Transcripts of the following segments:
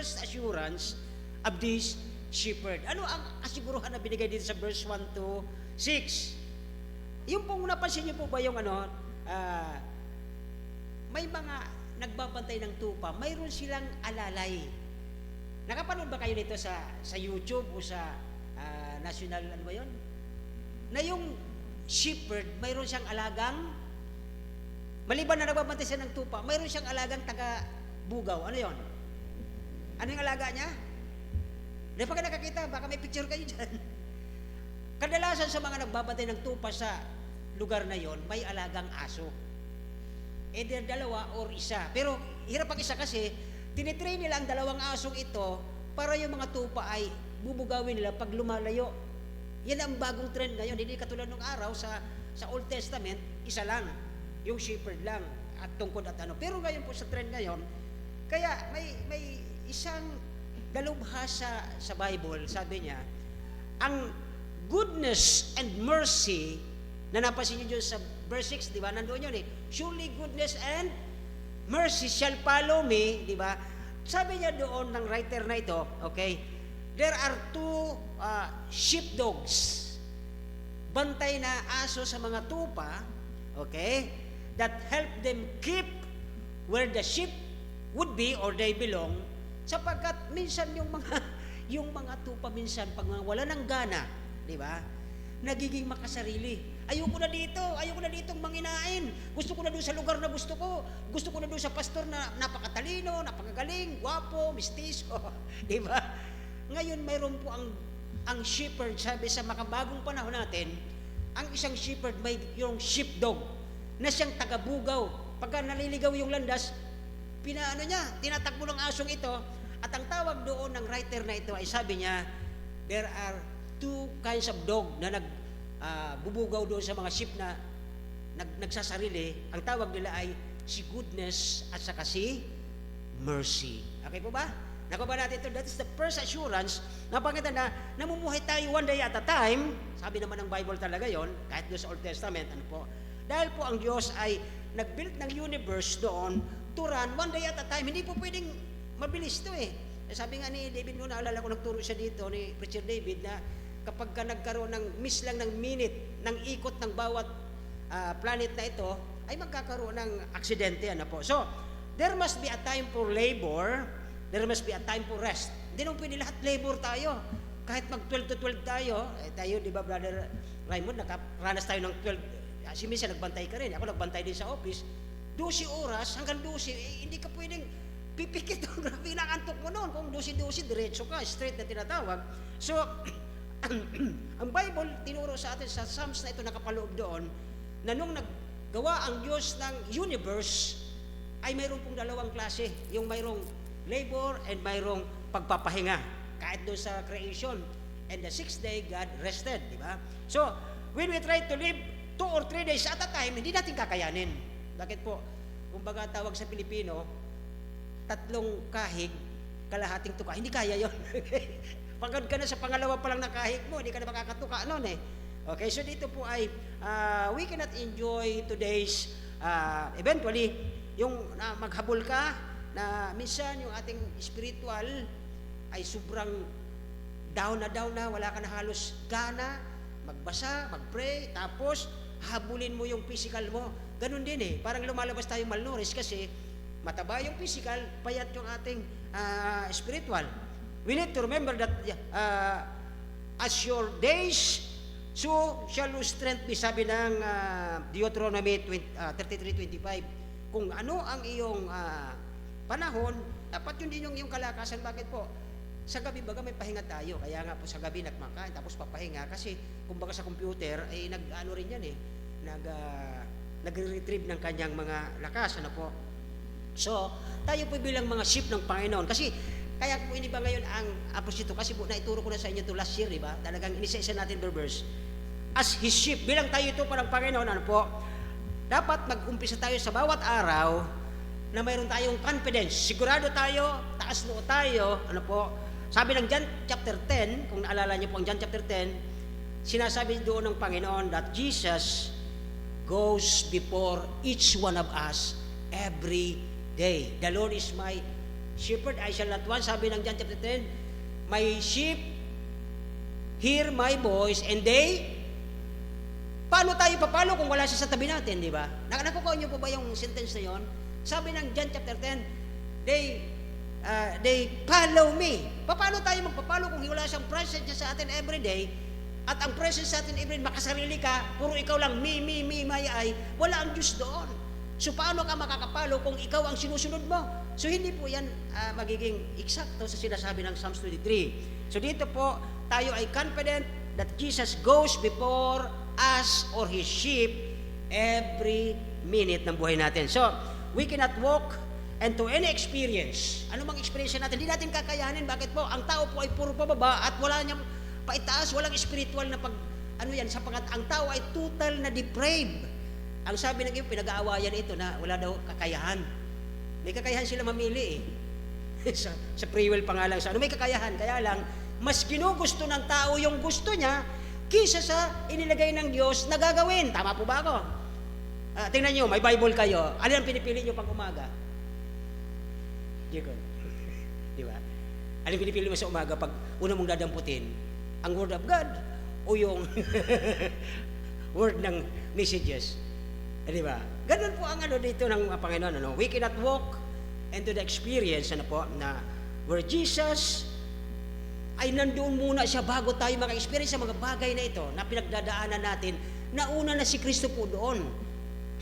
first assurance of this shepherd. Ano ang asiguruhan na binigay dito sa verse 1 to 6? Yung pong napansin niyo po ba yung may mga nagbabantay ng tupa, mayroon silang alalay. Nakapanood ba kayo nito sa YouTube o sa national, ano ba yun? Na yung shepherd, mayroon siyang alagang, maliban na nagbabantay siya ng tupa, mayroon siyang alagang taga-bugaw. Ano yon? Ano yung alaga niya? Di pa ka nakakita, baka may picture kayo dyan. Kadalasan sa mga nagbabantay ng tupa sa lugar na yon, may alagang aso. Either dalawa or isa. Pero hirap ang isa kasi, tinitrain nila ang dalawang asong ito para yung mga tupa ay bubugawin nila pag lumalayo. Yan ang bagong trend ngayon. Hindi katulad nung araw sa Old Testament, isa lang. Yung shepherd lang at tungkod at ano. Pero ngayon po sa trend ngayon, kaya may isang dalubhasa sa Bible, sabi niya, ang goodness and mercy na napansin niyo sa verse 6, di ba? Nandoon yun eh. Surely goodness and mercy shall follow me, di ba? Sabi niya doon ng writer na ito, okay, there are two sheepdogs, bantay na aso sa mga tupa, okay, that help them keep where the sheep would be or they belong, sapagkat minsan yung mga tupa minsan pag wala ng gana, di ba? Nagiging makasarili. Ayoko na ditong manginain. Gusto ko na doon sa lugar na gusto ko. Gusto ko na doon sa pastor na napakatalino, napakagaling, guwapo, mistiso. Di ba? Ngayon, mayroon po ang shepherd, sabi sa makabagong panahon natin, ang isang shepherd may yung sheepdog na siyang tagabugaw. Pagka naliligaw yung landas, tinatakbo ng asong ito, at ang tawag doon ng writer na ito ay sabi niya, there are two kinds of dog na bubugaw doon sa mga sheep na nagsasarili. Ang tawag nila ay si goodness at saka si mercy. Okay po ba? Nakuha ba natin ito? That is the first assurance na pakita na namumuhay tayo one day at a time. Sabi naman ng Bible talaga yon, kahit doon sa Old Testament. Ano po? Dahil po ang Diyos ay nag-build ng universe doon to run one day at a time. Hindi po pwedeng mabilis to eh. Sabi nga ni David noon, naalala ko nagturo siya dito ni Preacher David na kapag ka nagkaroon ng miss lang ng minute ng ikot ng bawat planet na ito, ay magkakaroon ng aksidente. Ano po? So, there must be a time for labor, there must be a time for rest. Hindi naman pwede lahat labor tayo. Kahit mag 12 to 12 tayo, tayo, di ba, Brother Raymond, nakaranas tayo ng 12, si Misa nagbantay ka rin, ako nagbantay din sa office, 12 oras hanggang 12, hindi ka pwedeng pipikit doon, grabe lang antok mo noon. Kung 12-12, diretso ka, straight na tinatawag. So, ang Bible, tinuro sa atin sa Psalms na ito nakapaloob doon, na nung naggawa ang Diyos ng universe, ay mayroon pong dalawang klase. Yung mayroong labor and mayroong pagpapahinga. Kahit doon sa creation. And the sixth day, God rested. Diba? So, when we try to live 2 or 3 days at a time, hindi natin kakayanin. Bakit po? Kung baga tawag sa Pilipino, 3 kahig, kalahating tuka. Hindi kaya yon. Pagod ka na sa pangalawa pa lang na kahig mo, hindi ka na makakatuka noon eh. Okay, so dito po ay we cannot enjoy today's eventually yung maghabol ka na minsan yung ating spiritual ay sobrang down na, wala ka na halos gana, magbasa, magpray, tapos habulin mo yung physical mo. Ganun din eh, parang lumalabas tayo malnourished kasi mataba yung physical, payat yung ating spiritual. We need to remember that as your days, so shall your strength be, sabi ng Deuteronomy 33:25. Kung ano ang iyong panahon, dapat yun din yung iyong kalakasan. Bakit po? Sa gabi baga may pahinga tayo, kaya nga po sa gabi nagmakain, tapos papahinga, kasi kumbaga sa computer, ay nag-ano rin yan eh, nag-retrieve ng kanyang mga lakas, ano po. So, tayo po bilang mga sheep ng Panginoon, kasi kaya po hindi ba ngayon ang apostolito, kasi po naituro ko na sa inyo to last year, di ba? Talagang inisa-isa natin per verse. As His sheep, bilang tayo ito parang Panginoon, ano po? Dapat mag-umpisa tayo sa bawat araw na mayroon tayong confidence. Sigurado tayo, taas loob tayo, ano po? Sabi ng John chapter 10, kung naalala niyo po ang John chapter 10, sinasabi doon ng Panginoon that Jesus goes before each one of us every day. The Lord is my Shepherd, I shall not want. Sabi ng John chapter 10, my sheep hear my voice and they... Paano tayo papalo kung wala siya sa tabi natin, di ba? Nakukuha niyo po ba yung sentence na yon? Sabi ng John chapter 10, they follow me. Paano tayo magpapalo kung wala siyang presence niya sa atin every day? At ang presence sa atin every day, makasarili ka, puro ikaw lang, me, my, I, wala ang Diyos doon. So paano ka makakapalo kung ikaw ang sinusunod mo? So hindi po yan magiging eksakto sa sinasabi ng Psalms 23. So dito po, tayo ay confident that Jesus goes before us or His sheep every minute ng buhay natin. So, we cannot walk into any experience. Ano mang experience natin, hindi natin kakayanin. Bakit po? Ang tao po ay puro pababa at wala niyang paitaas, walang spiritual na sapagat ang tao ay total na depraved. Ang sabi ng iba, pinag-aawayan ito na wala daw kakayahan. May kakayahan sila mamili sa free will pa nga lang. May kakayahan, kaya lang, mas ginugusto ng tao yung gusto niya kisa sa inilagay ng Diyos na gagawin. Tama po ba ako? Tingnan nyo, may Bible kayo. Ano ang pinipili nyo pang umaga? Jacob. Di ba? Ano ang pinipili mo sa umaga pag una mong dadamputin? Ang Word of God o yung word ng messages? Di ba? Ganun po ang dito ng Panginoon. We cannot walk into the experience na where Jesus ay nandoon muna siya bago tayo maka-experience sa mga bagay na ito na pinagdadaanan natin. Nauna na si Kristo po doon.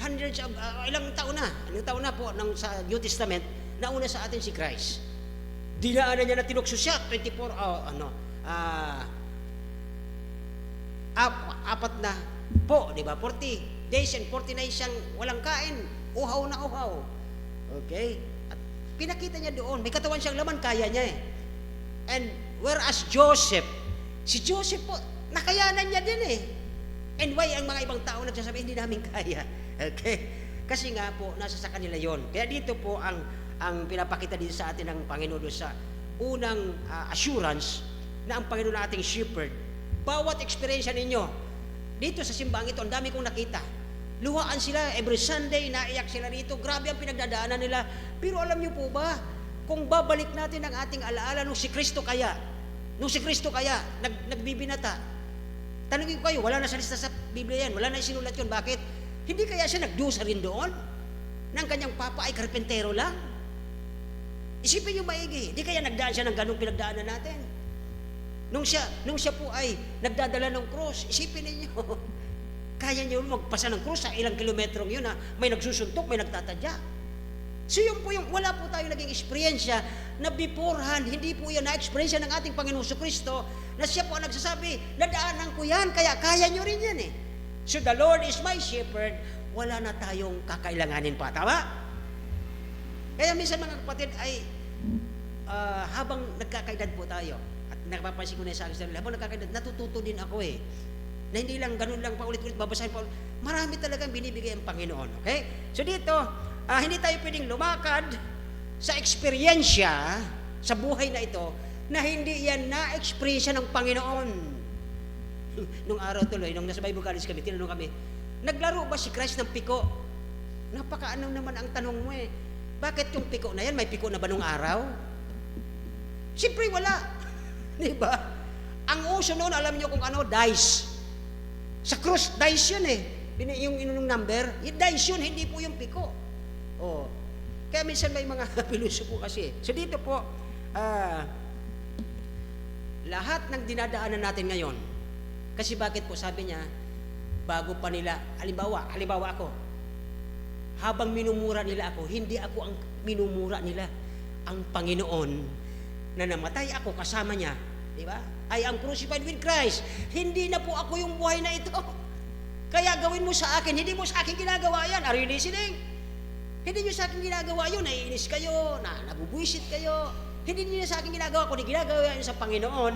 Hundreds of, ilang taon na po sa New Testament, nauna sa atin si Christ. Dinaanan niya na tinukso siya, 4 na po, di ba? 40 days and 40 nights siyang walang kain, uhaw na uhaw. Okay? At pinakita niya doon, may katawan siyang laman, kaya niya And whereas si Joseph po, nakayanan niya din And why ang mga ibang tao nagsasabi, hindi namin kaya? Okay? Kasi nga po, nasa sa kanila yon. Kaya dito po ang pinapakita din sa atin ng Panginoon sa unang assurance na ang Panginoon na ating shepherd. Bawat experience ninyo, dito sa simbahan ito, ang dami kong nakita. Luhaan sila, every Sunday, naiyak sila rito. Grabe ang pinagdadaanan nila. Pero alam niyo po ba, kung babalik natin ang ating alaala nung si Kristo kaya nagbibinata. Tanungin ko kayo, wala na sa lista sa Biblia yan, wala na isinulat yun. Bakit? Hindi kaya siya nagdusa rin doon? Nang kanyang papa ay karpentero lang? Isipin niyo maigi, di kaya nagdaan siya ng ganung pinagdaanan natin? Nung siya po ay nagdadala ng krus, isipin niyo, kaya niyo magpasa ng krus sa ilang kilometrong yun may nagsusuntok, may nagtatadya. So yun po wala po tayo naging eksperyensya na beforehand, hindi po yan na-eksperyensya ng ating Panginoon Kristo na siya po ang nagsasabi, nadaanan ko yan, kaya nyo rin yan So the Lord is my shepherd, wala na tayong kakailanganin pa. Tama? Kaya minsan mga kapatid ay habang nagkakaedad po tayo, at napapansin ko na sa akin, habang nagkakaedad, natututo din ako na hindi lang ganun lang paulit-ulit, babasahin pa ulit. Marami talagang binibigay ang Panginoon. Okay? So dito, hindi tayo pwedeng lumakad sa eksperyensya sa buhay na ito na hindi yan na-experience ng Panginoon. Nung araw tuloy, nung nasa Bible College kami, tinanong kami, naglaro ba si Christ ng piko? Napakaano naman ang tanong mo Bakit yung piko na yan? May piko na ba nung araw? Siyempre wala. Di ba? Ang uso noon, alam niyo kung ano, dice. Sa cross, dice yun yung number, yung dice yun, hindi po yung piko. Kaya minsan may mga pilosopo kasi. So dito po, lahat ng dinadaanan natin ngayon, kasi bakit po sabi niya, bago pa nila, halimbawa ako, habang minumura nila ako, hindi ako ang minumura nila, ang Panginoon na namatay ako kasama niya, di ba? I am crucified with Christ. Hindi na po ako yung buhay na ito. Kaya gawin mo sa akin, hindi mo sa akin ginagawa yan. Are you listening? Hindi nyo sa akin ginagawa yun, naiinis kayo, nabubwisit kayo. Hindi nyo sa akin ginagawa, kundi ginagawa yun sa Panginoon,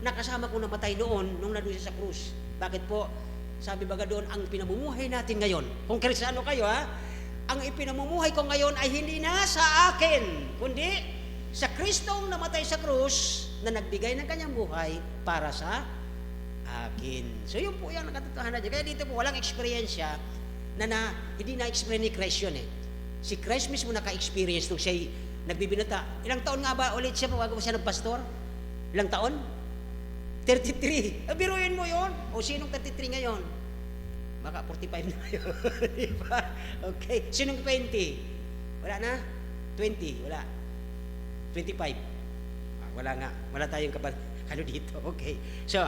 na kasama kong namatay noon, nung nandun siya sa krus. Bakit po? Sabi baga doon, ang pinamumuhay natin ngayon, kung Kristiyano kayo ang ipinamumuhay ko ngayon ay hindi na sa akin, kundi sa Kristong namatay sa krus, na nagbigay ng kanyang buhay para sa akin. So yun po yung nakatotohanan dyan. Kaya dito po, walang eksperyensya na hindi na-experience ni Christ yun Si Christ mismo naka-experience nung siya'y nagbibinata. Ilang taon nga ba ulit siya bago siya nagpastor? Ilang taon? 33. Biruin mo yon. O sinong 33 ngayon? Baka 45 na ngayon. Diba? Okay. Sinong 20? Wala na? 20? Wala. 25? Wala nga. Wala tayong ano dito. Okay. So,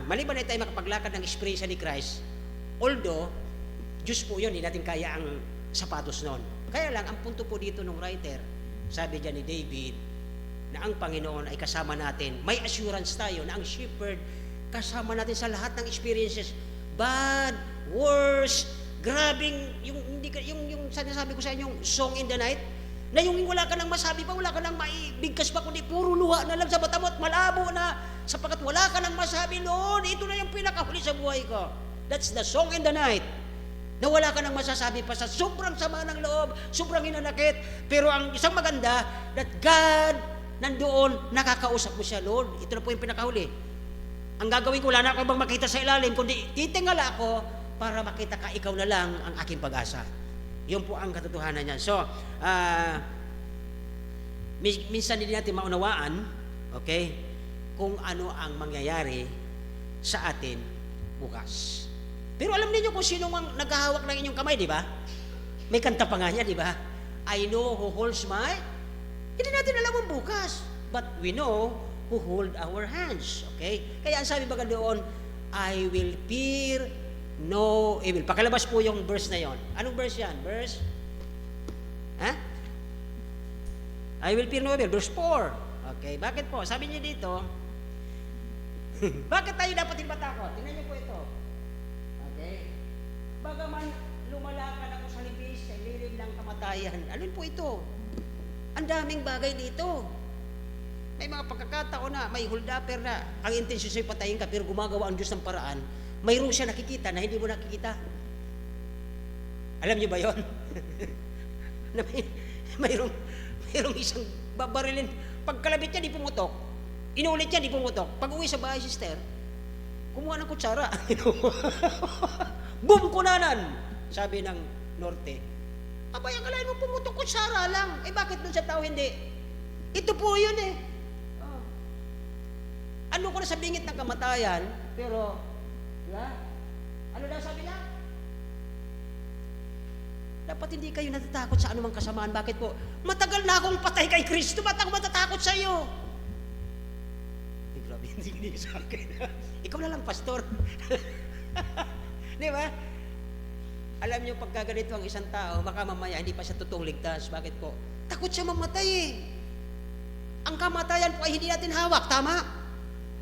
maliban na tayo makapaglakad ng experience ni Christ, although, Diyos po yun, hindi natin kaya ang sapatos noon. Kaya lang, ang punto po dito ng writer, sabi dyan ni David, na ang Panginoon ay kasama natin. May assurance tayo na ang shepherd kasama natin sa lahat ng experiences. Bad, worse, grabing, yung sinasabi ko sa inyo, yung song in the night, na yung wala ka nang masabi pa, wala ka nang maibigkas pa, kundi puro luha na lang sa mata mo at malabo na, sapagkat wala ka nang masabi noon, ito na yung pinakahuli sa buhay ko. That's the song in the night. Na wala ka nang masasabi pa sa sobrang sama ng loob, sobrang hinanakit, pero ang isang maganda, that God, nandoon, nakakausap mo siya, Lord, ito na po yung pinakahuli. Ang gagawin ko, wala na ako bang makita sa ilalim, kundi titingala ako para makita ka, ikaw na lang ang aking pag-asa. Yun po ang katotohanan niya. So, minsan hindi natin maunawaan, okay, kung ano ang mangyayari sa atin bukas. Pero alam niyo kung sino mang naghahawak ng inyong kamay, di ba? May kanta pa nga niya, di ba? I know who holds my... Hindi natin alam ang bukas. But we know who hold our hands. Okay? Kaya ang sabi baga doon, I will fear no evil. Pakalabas po yung verse na yon. Anong verse yan? Verse? Ha? I will fear no evil. Verse 4. Okay, bakit po? Sabi niya dito, bakit tayo dapat hindi matakot? Tingnan niyo po ito. Okay? Bagaman lumalakad ako sa libis, sa lilim ng kamatayan. Ano po ito? Ang daming bagay dito. May mga pagkakataon na may hold-upper na ang intensyon sa'yo patayin ka, pero gumagawa ang Diyos ng paraan. Mayroon siya nakikita na hindi mo nakikita. Alam niyo ba yon? Na mayroong isang babarilin. Pagkalabit niya, di pumutok. Inulit niya, di pumutok. Pag uwi sa bahay, sister, kumuha ng kutsara. Boom, kunanan! Sabi ng norte. Abay, ang kalahin mo pumutok, kutsara lang. Eh, bakit doon sa tao hindi? Ito po yun eh. Oh. Ano ko na sa bingit ng kamatayan, pero, diba? Ano daw sabi niya? Dapat hindi kayo natatakot sa anumang kasamaan. Bakit po? Matagal na akong patay kay Kristo. Ba't ako matatakot sa iyo? Grabe, hindi sa akin. Ikaw na lang, pastor. Di ba? Alam niyo, pagka ganito ang isang tao, baka mamaya hindi pa siya totoong ligtas. Bakit po? Takot siya mamatay eh. Ang kamatayan po ay hindi natin hawak. Tama?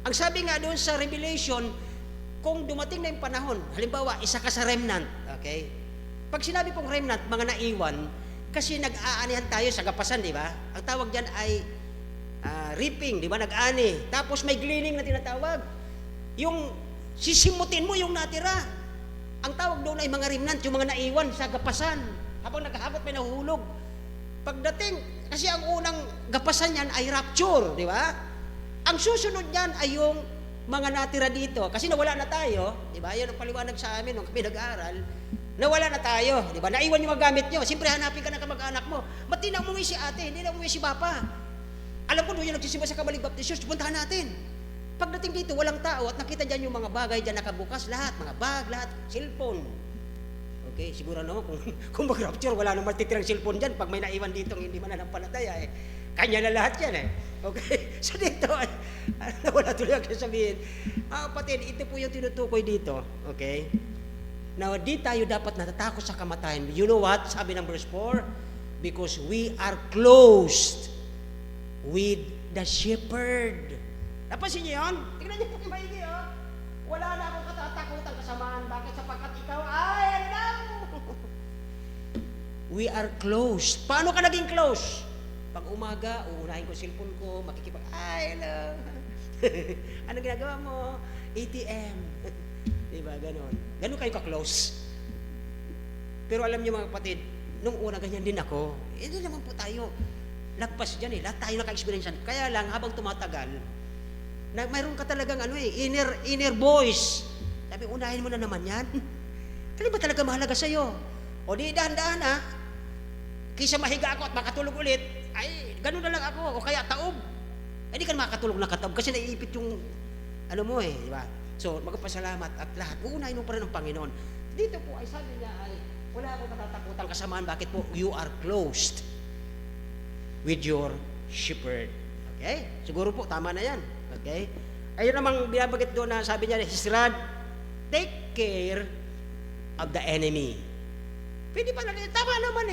Ang sabi nga doon sa Revelation, kung dumating na yung panahon, halimbawa, isa ka sa remnant, okay? Pag sinabi pong remnant, mga naiwan, kasi nag-aanihan tayo sa gapasan, di ba? Ang tawag dyan ay reaping, di ba? Nag-ani. Tapos may gleaning na tinatawag. Yung sisimutin mo yung natira. Ang tawag doon ay mga remnant, yung mga naiwan sa gapasan. Habang naghahabot, may nahuhulog. Pagdating, kasi ang unang gapasan yan ay rapture, di ba? Ang susunod yan ay yung mga natira dito. Kasi nawala na tayo, di ba? Yan ang paliwanag sa amin nung kami nag-aaral. Nawala na tayo, di ba? Naiwan yung mga gamit nyo. Siyempre, hanapin ka ng kamag-anak mo. Ba't di na umuwi si ate? Hindi na umuwi si papa. Alam ko doon yung nagsisimba sa Kamalig Baptist Church, puntahan natin. Pagdating dito, walang tao at nakita dyan yung mga bagay dyan nakabukas, lahat, mga bag, lahat, cellphone. Okay, siguro naman kung mag-rapture, wala nang matitirang cellphone dyan pag may naiwan dito hindi mananampalataya eh. Kanya na lahat yan eh. Okay, so dito, wala tuloy ako sabihin. Kapatid, ito po yung tinutukoy dito. Okay? Now, di tayo dapat natatakot sa kamatayan. You know what? Sabi ng verse 4, because we are closed with the shepherd. Napansin niyo yun? Tingnan niyo po yung maigi, oh. Wala na akong katatakutan kasamaan. Bakit? Sapagkat ikaw ay, ano? We are closed. Paano ka naging close? Pag umaga, uunahin ko cellphone ko, hello. Ano ginagawa mo? ATM. Diba, ganon. Ganon kayo ka-close. Pero alam niyo mga kapatid, nung una ganyan din ako, hindi naman po tayo lagpas dyan eh. Lahat tayo naka-experience yan. Kaya lang, habang tumatagal, mayroon ka talagang inner voice. Sabi, unahin mo na naman yan. Ano ba talaga mahalaga sa'yo? O di, dahan-dahan ha. Kaysa mahiga ako at makatulog ulit, ay, ganun na lang ako, o kaya taob. Ay, di ka makatulog ng kataob kasi naiipit yung, ano mo di ba? So, magpasalamat at lahat, uunahin mo pa rin ang Panginoon. Dito po, ay sabi niya, ay, wala akong katatakutan kasamaan, bakit po? You are closed with your shepherd. Okay? Siguro po, tama na yan. Okay? Ayun namang binabagit doon na sabi niya, his rod, take care of the enemy. Pwede pa lang, tama naman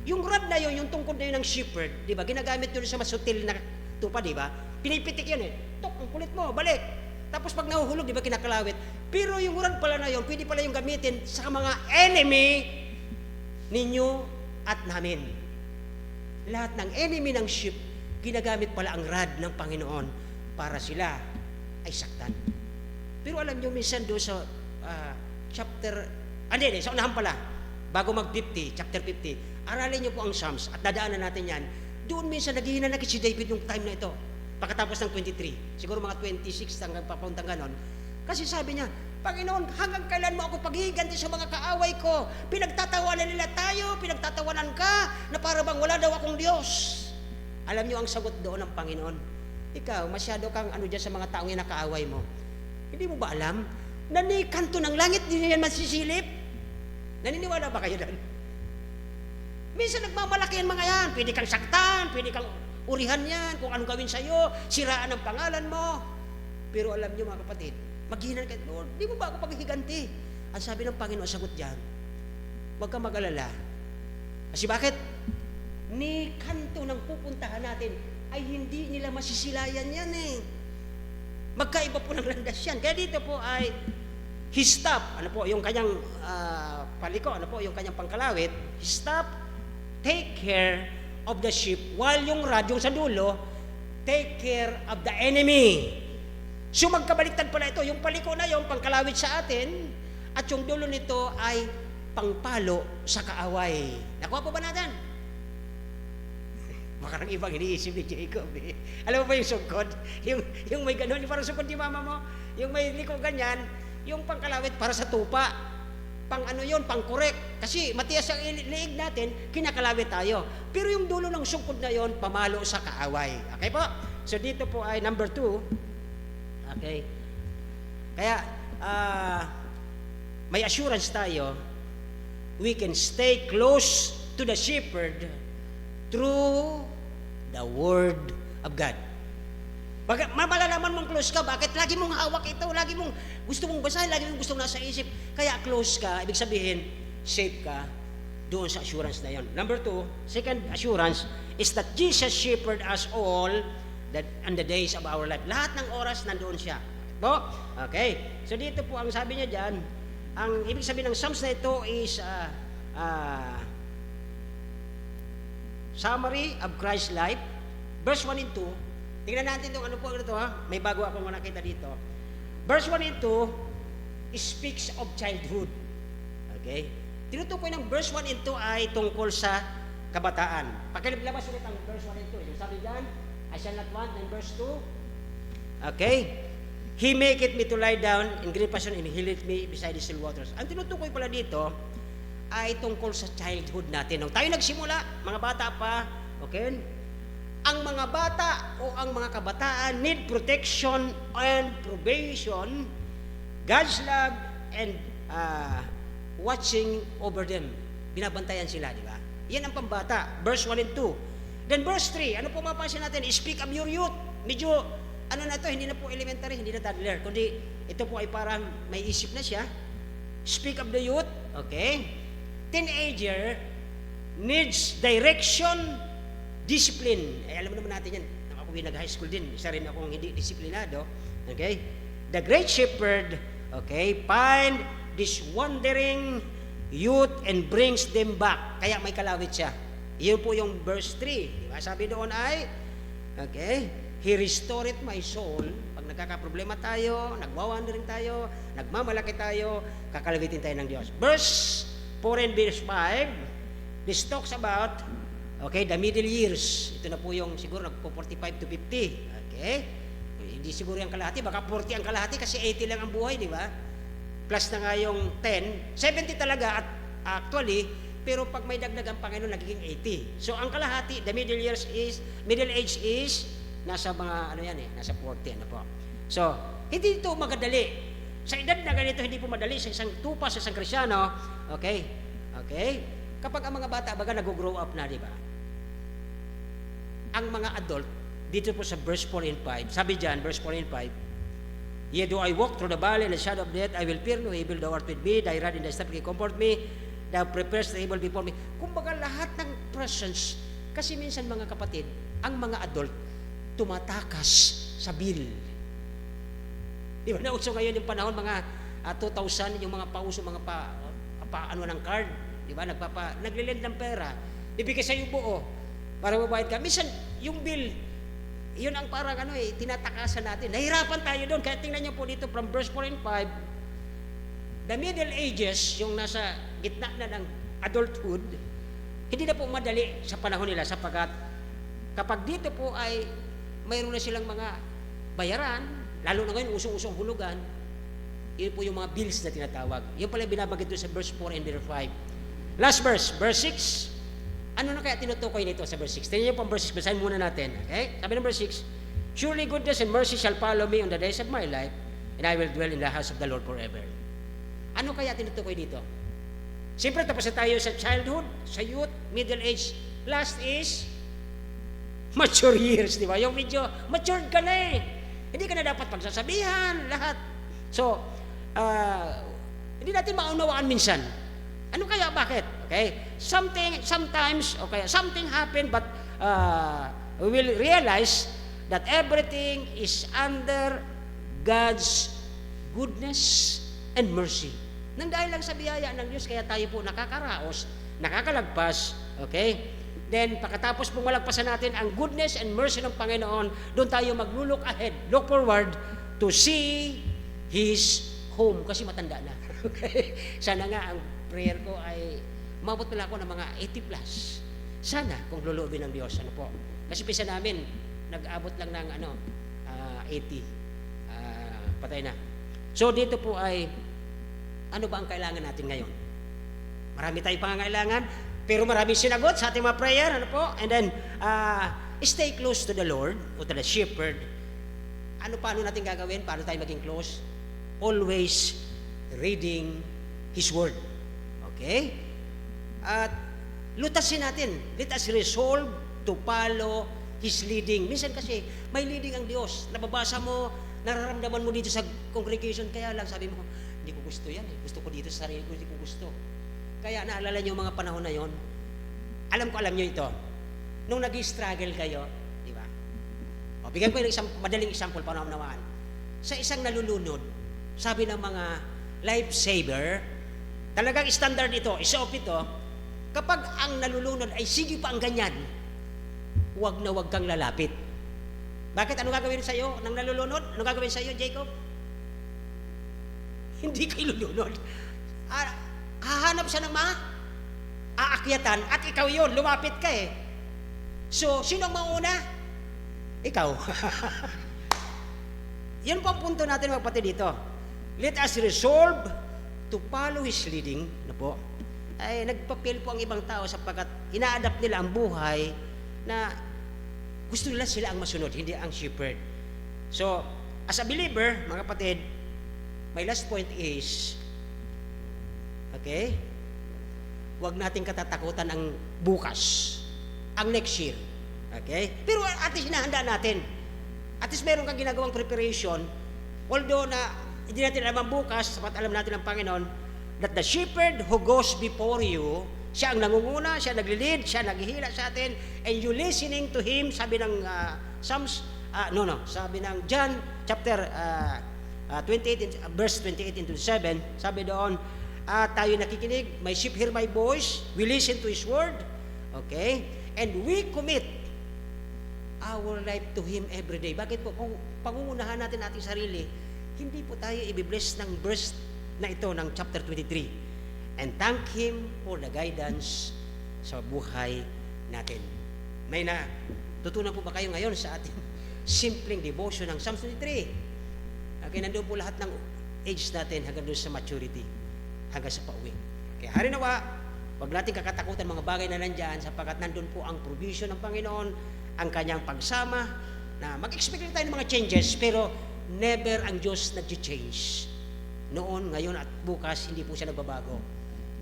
Yung rod na yun, yung tungkod na yun ng shepherd, di ba? Ginagamit yun sa masutil na tupa, di ba? Pinipitik yun Tok, ang kulit mo, balik. Tapos pag nahuhulog, di ba, kinakalawit. Pero yung rod pala na yun, pwede pala yung gamitin sa mga enemy ninyo at namin. Lahat ng enemy ng sheep, ginagamit pala ang rod ng Panginoon para sila ay saktan. Pero alam nyo, minsan doon sa sa unahan pala, bago mag-50, chapter 50, aralin nyo po ang Psalms at dadaanan natin yan. Doon minsan naghihinanakit si David nung time na ito, pagkatapos ng 23, siguro mga 26 hanggang papuntang ganon. Kasi sabi niya, Panginoon, hanggang kailan mo ako paghihiganti sa mga kaaway ko? Pinagtatawanan nila tayo, pinagtatawanan ka, na para bang wala daw akong Diyos. Alam niyo ang sagot doon ng Panginoon? Ikaw, masyado kang dyan sa mga taong yung nakaaway mo. Hindi mo ba alam na ni kanto ng langit, di yan masisilip? Naniniwala ba kayo doon? Minsan nagmamalaki yan mga yan. Pwede kang saktan, pwede kang urihan yan, kung anong gawin sa'yo, siraan ang pangalan mo. Pero alam niyo mga kapatid, maghihinan kayo, Lord, di mo ba ako paghihiganti? Ang sabi ng Panginoon, sagot dyan, huwag kang mag-alala. Kasi bakit? Ni kanto ng pupuntahan natin, ay hindi nila masisilayan yan Magkaiba po ng landas yan. Kaya dito po ay his staff, yung kanyang paliko, yung kanyang pangkalawit, his staff, take care of the sheep, while yung rod, yung sa dulo, take care of the enemy. So magkabaliktad pala ito, yung paliko na yung pangkalawit sa atin, at yung dulo nito ay pangpalo sa kaaway. Nakuha po ba natin? Makarang ibang iniisip ni Jacob Alam mo ba yung sungkod? Yung may gano'n, yung parang sungkod ni mama mo, yung may liko ganyan, yung pangkalawit para sa tupa. Pang correct. Kasi matias ang liig natin, kinakalawit tayo. Pero yung dulo ng sungkod na yon, pamalo sa kaaway. Okay po? So dito po ay number 2. Okay? Kaya, may assurance tayo, we can stay close to the shepherd through the Word of God. Malalaman mong close ka, bakit? Lagi mong hawak ito, lagi mong gusto mong basahin, lagi mong gusto nasa isip. Kaya close ka, ibig sabihin, safe ka doon sa assurance na yon. Number 2, second assurance is that Jesus shepherd us all on the days of our life. Lahat ng oras nandoon siya. Po? Okay. So dito po ang sabi niya dyan, ang ibig sabihin ng Psalms na ito is summary of Christ's life. Verse 1 and 2. Tingnan natin itong may bago akong nakita dito. Verse 1 and 2 speaks of childhood. Okay? Tinutukoy ng verse 1 and 2 ay tungkol sa kabataan. Pakilabas ulit ang verse 1 and 2. Yung sabi dyan, I shall not want, and verse 2. Okay? He maketh me to lie down in green pasture, and he leadeth me beside the still waters. Ang tinutukoy pala dito ay tungkol sa childhood natin. Nung tayo nagsimula, mga bata pa, okay? Ang mga bata o ang mga kabataan need protection and probation, God's love, and watching over them. Binabantayan sila, di ba? Yan ang pambata. Verse 1 and 2. Then verse 3, ano po mapapansin natin? Speak of your youth. Medyo, hindi na po elementary, hindi na toddler, kundi ito po ay parang may isip na siya. Speak of the youth, okay? Teenager needs direction, discipline. Alam naman natin yan. Ako nag-high school din. Isa rin akong hindi disiplinado. Okay? The great shepherd, okay, find this wandering youth and brings them back. Kaya may kalawit siya. Iyon po yung verse 3. Diba? Sabi doon ay, okay, He restored my soul. Pag nagkakaproblema tayo, nagwawandering tayo, nagmamalaki tayo, kakalawitin tayo ng Diyos. Verse 4 and verse 5, this talks about, okay, the middle years. Ito na po yung siguro nagpo 45 to 50. Okay? Hindi siguro yung kalahati, baka 40 ang kalahati kasi 80 lang ang buhay, di ba? Plus na nga yung 10, 70 talaga at actually, pero pag may dagdag ang Panginoon, nagiging 80. So, ang kalahati, the middle age is, nasa mga, ano yan nasa 40, ano po. So, hindi ito magadali. Sa edad na ganito, hindi po madali sa isang tupa, sa isang Kristyano, okay? Kapag ang mga bata, baga nag-grow up na, di ba? Ang mga adult, dito po sa verse 4 and 5, sabi dyan, verse 4 and 5, yea, though I walk through the valley and the shadow of death, I will fear no evil, thou art with me, thy rod and thy staff comfort me, thou prepares the table before me. Kumbaga lahat ng presence, kasi minsan mga kapatid, ang mga adult, tumatakas sa bill. Di ba, nauso ngayon yung panahon, mga 2000, yung mga pauso, mga ano ng card, di ba, naglilend ng pera, ibigay sa yung buo, para mabayad ka. Minsan, yung bill, yun ang parang tinatakasan natin. Nahirapan tayo doon. Kaya tingnan niyo po dito from verse 4 and 5, the middle ages, yung nasa gitna na ng adulthood, hindi na po madali sa panahon nila sapagkat kapag dito po ay mayroon na silang mga bayaran, lalo na ngayon usong-usong hulugan, yun po yung mga bills na tinatawag. Yun pala binabagit doon sa verse 4 and verse 5. Last verse 6. Ano na kaya tinutukoy nito sa verse 6? Tingnan niyo po ang verse 6, basahin muna natin. Okay? Sabi ng verse 6, surely goodness and mercy shall follow me on the days of my life, and I will dwell in the house of the Lord forever. Ano kaya tinutukoy dito? Siyempre, tapos na tayo sa childhood, sa youth, middle age. Last is mature years, di ba? Yung medyo matured ka na Hindi ka na dapat pagsasabihan, lahat. So, hindi natin maunawaan minsan. Ano kaya? Bakit? Okay? Sometimes, okay, something happened, but we will realize that everything is under God's goodness and mercy. Nang dahil lang sa biyaya ng Diyos, kaya tayo po nakakaraos, nakakalagpas, okay? Then, pagkatapos pong malagpasan natin ang goodness and mercy ng Panginoon, doon tayo mag-look ahead, look forward to see His home, kasi matanda na. Okay? Sana nga ang prayer ko ay umabot pala ako ng mga 80 plus. Sana kung luluobin ng Diyos, ano po. Kasi pisa namin, nag-abot lang ng 80. Patay na. So dito po ay, ano ba ang kailangan natin ngayon? Marami tayong pangangailangan, pero maraming sinagot sa ating mga prayer, ano po? And then, stay close to the Lord, o to the shepherd. Paano natin gagawin? Paano tayo maging close? Always reading His Word. Okay? At lutasin natin. Let us resolve to follow His leading. Minsan kasi, may leading ang Diyos. Nababasa mo, nararamdaman mo dito sa congregation, kaya lang sabi mo, hindi ko gusto yan. Gusto ko dito sa sarili ko, hindi ko gusto. Kaya naalala niyo mga panahon na yon. Alam niyo ito. Nung nag-struggle kayo, di ba? O, bigyan ko yung madaling example para maunawaan. Sa isang nalulunod, sabi ng mga lifesaver, talagang standard ito, isop ito, kapag ang nalulunod ay sige pa ang ganyan, huwag na huwag kang lalapit. Bakit? Ano gagawin sa'yo ng nalulunod? Ano gagawin sa'yo, Jacob? Hindi kayo lulunod. Hahanap siya ng mga aakyatan at ikaw yun, lumapit ka So, sino ang mauna? Ikaw. Yan po ang punto natin mga kapatid dito. Let us resolve to follow His leading, na po, ay nagpapil po ang ibang tao sapagkat ina-adapt nila ang buhay na gusto nila sila ang masunod, hindi ang shepherd. So, as a believer, mga kapatid, my last point is, okay, huwag nating katatakutan ang bukas, ang next year. Okay? Pero at least hinahanda natin. At least meron kang ginagawang preparation, although na hindi natin alam ang bukas, sapat alam natin ang Panginoon, that the shepherd who goes before you, siya ang nangunguna, siya naglilid, siya naghihila sa atin, and you listening to Him, sabi ng sabi ng John chapter 28, verse 28 into 7, sabi doon, tayo nakikinig, my sheep hear my voice, we listen to His word, okay, and we commit our life to Him every day. Bakit po? Kung pangungunahan natin ating sarili, hindi po tayo i-bless ng verse na ito ng chapter 23. And thank Him for the guidance sa buhay natin. May natutunan po ba kayo ngayon sa ating simpleng devotion ng Psalm 23? Okay, nandoon po lahat ng age natin hanggang doon sa maturity, hanggang sa pauwi. Kaya harinawa, Huwag natin kakatakutan mga bagay na nandyan sapagkat nandun po ang provision ng Panginoon, ang kanyang pagsama, na mag-expect tayo ng mga changes, pero never ang Diyos nag-change. Noon, ngayon at bukas, hindi po siya nagbabago.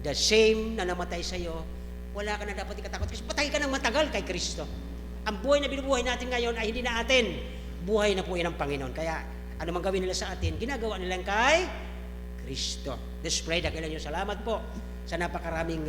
The same na namatay sa iyo, wala ka na dapat ikatakot kasi patay ka ng matagal kay Kristo. Ang buhay na binubuhay natin ngayon ay hindi na atin. Buhay na po yan ng Panginoon. Kaya ano mang gawin nila sa atin, ginagawa nilang kay Kristo. Let's pray. Dakilan niyo. Salamat po sa napakaraming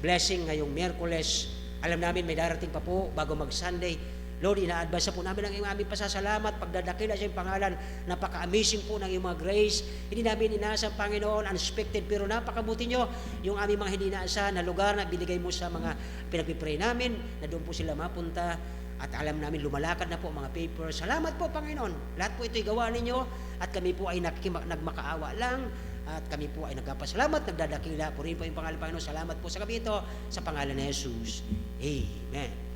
blessing ngayong Miyerkules. Alam namin may darating pa po bago mag-Sunday. Lord, ina-advance po namin ang aming pasasalamat, pagdadakila sa iyong pangalan. Napaka-amazing po ng iyong mga grace. Hindi namin inaasang Panginoon, unexpected, pero napakabuti nyo yung aming mga hindi inaasahan na lugar na binigay mo sa mga pinagpipray namin, na doon po sila mapunta. At alam namin, lumalakad na po mga papers. Salamat po, Panginoon. Lahat po ito'y gawa ninyo at kami po ay nagmakaawa lang. At kami po ay nagpapasalamat, nagdadakila. Purihin po yung pangalan, Panginoon. Salamat po sa gabi ito sa pangalan ni Jesus. Amen.